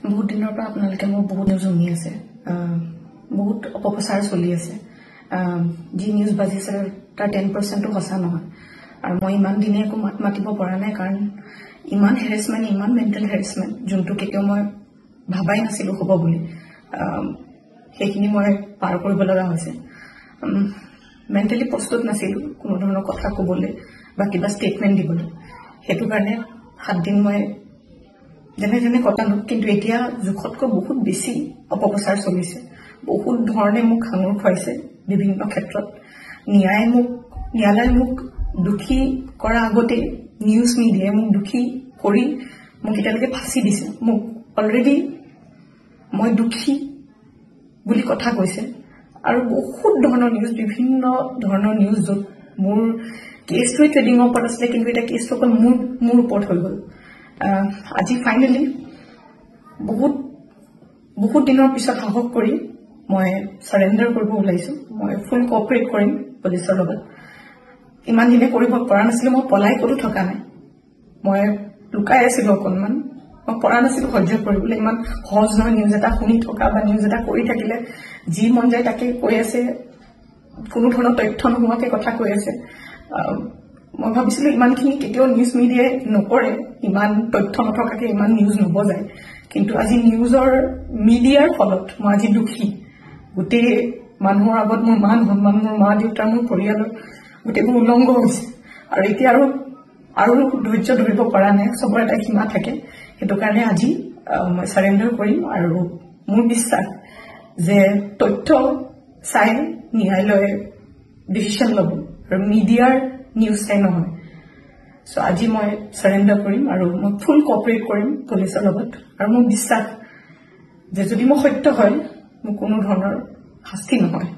বহুত দিনৰ পৰা আপোনালোকে মোৰ বহুত নিউজ শুনি আছে, বহুত অপপ্ৰচাৰ চলি আছে। যি নিউজ বাজিছে তাৰ 10% সঁচা নহয়। আৰু মই ইমান দিনে একো মাত মাতিব পৰা নাই, কাৰণ ইমান হেৰেছমেণ্ট, ইমান মেণ্টেল হেৰেছমেণ্ট, যোনটো কেতিয়াও মই ভাবাই নাছিলো হ'ব বুলি, সেইখিনি মই পাৰ কৰিব লগা হৈছে। মেণ্টেলি প্ৰস্তুত নাছিলো কোনো ধৰণৰ কথা ক'বলৈ বা কিবা ষ্টেটমেণ্ট দিবলৈ। সেইটো কাৰণে 7 দিন মই যেনে যেনে কটালো, কিন্তু এতিয়া জোখতকৈ বহুত বেছি অপপ্ৰচাৰ চলিছে। বহুত ধৰণে মোক সাঙুৰ খুৱাইছে বিভিন্ন ক্ষেত্ৰত। ন্যায়ালয়ে মোক দোষী কৰা আগতে নিউজ মিডিয়াই মোক দোষী কৰি মোক এতিয়ালৈকে ফাঁচি দিছে। মোক অলৰেডি মই দোষী বুলি কথা কৈছে, আৰু বহুত ধৰণৰ নিউজ, বিভিন্ন ধৰণৰ নিউজ, য'ত মোৰ কেছটোৱে ট্ৰেডিঙৰ ওপৰত আছিলে, কিন্তু এতিয়া কেছটো অকল মোৰ ওপৰত হৈ গ'ল। আজি ফাইনেলি বহুত দিনৰ পিছত সাহস কৰি মই চাৰেণ্ডাৰ কৰিব ওলাইছো। মই ফুল কোঅপাৰেট কৰিম পুলিচৰ লগত। ইমান দিনে কৰিব পৰা নাছিলো, মই পলাই ক'তো থকা নাই, মই লুকাই আছিলো অকণমান, মই পৰা নাছিলো সহ্য কৰিবলৈ। ইমান সহজ নহয় নিউজ এটা শুনি থকা বা নিউজ এটা কৰি থাকিলে, যি মন যায় তাকে কৈ আছে, কোনো ধৰণৰ তথ্য নোহোৱাকে কথা কৈ আছে। মই ভাবিছিলো ইমানখিনি কেতিয়াও নিউজ মিডিয়াই নকৰে, ইমান তথ্য নথকাকে ইমান নিউজ নবজায়। কিন্তু আজি মিডিয়াৰ ফলত মই আজি দুখী। গোটেই মানুহৰ আগত মোৰ মান সন্মান, মোৰ মা দেউতা, মোৰ পৰিয়ালৰ গোটেইবোৰ উলংঘ হৈছে। আৰু এতিয়া আৰু ধৈৰ্য ধৰিব পৰা নাই, চবৰ এটা সীমা থাকে। সেইটো কাৰণে আজি মই চাৰেণ্ডাৰ কৰিম। আৰু মোৰ বিশ্বাস যে তথ্য চাই ন্যায়ালয়ে ডিচিশ্যন ল'ব, আৰু মিডিয়াৰ নিউজ চাই নহয়। চ' আজি মই চাৰেণ্ডাৰ কৰিম, আৰু মই ফুল কোঅপাৰেট কৰিম পুলিচৰ লগত। আৰু মোৰ বিশ্বাস যে যদি মই সত্য হয়, মোৰ কোনো ধৰণৰ শাস্তি নহয়।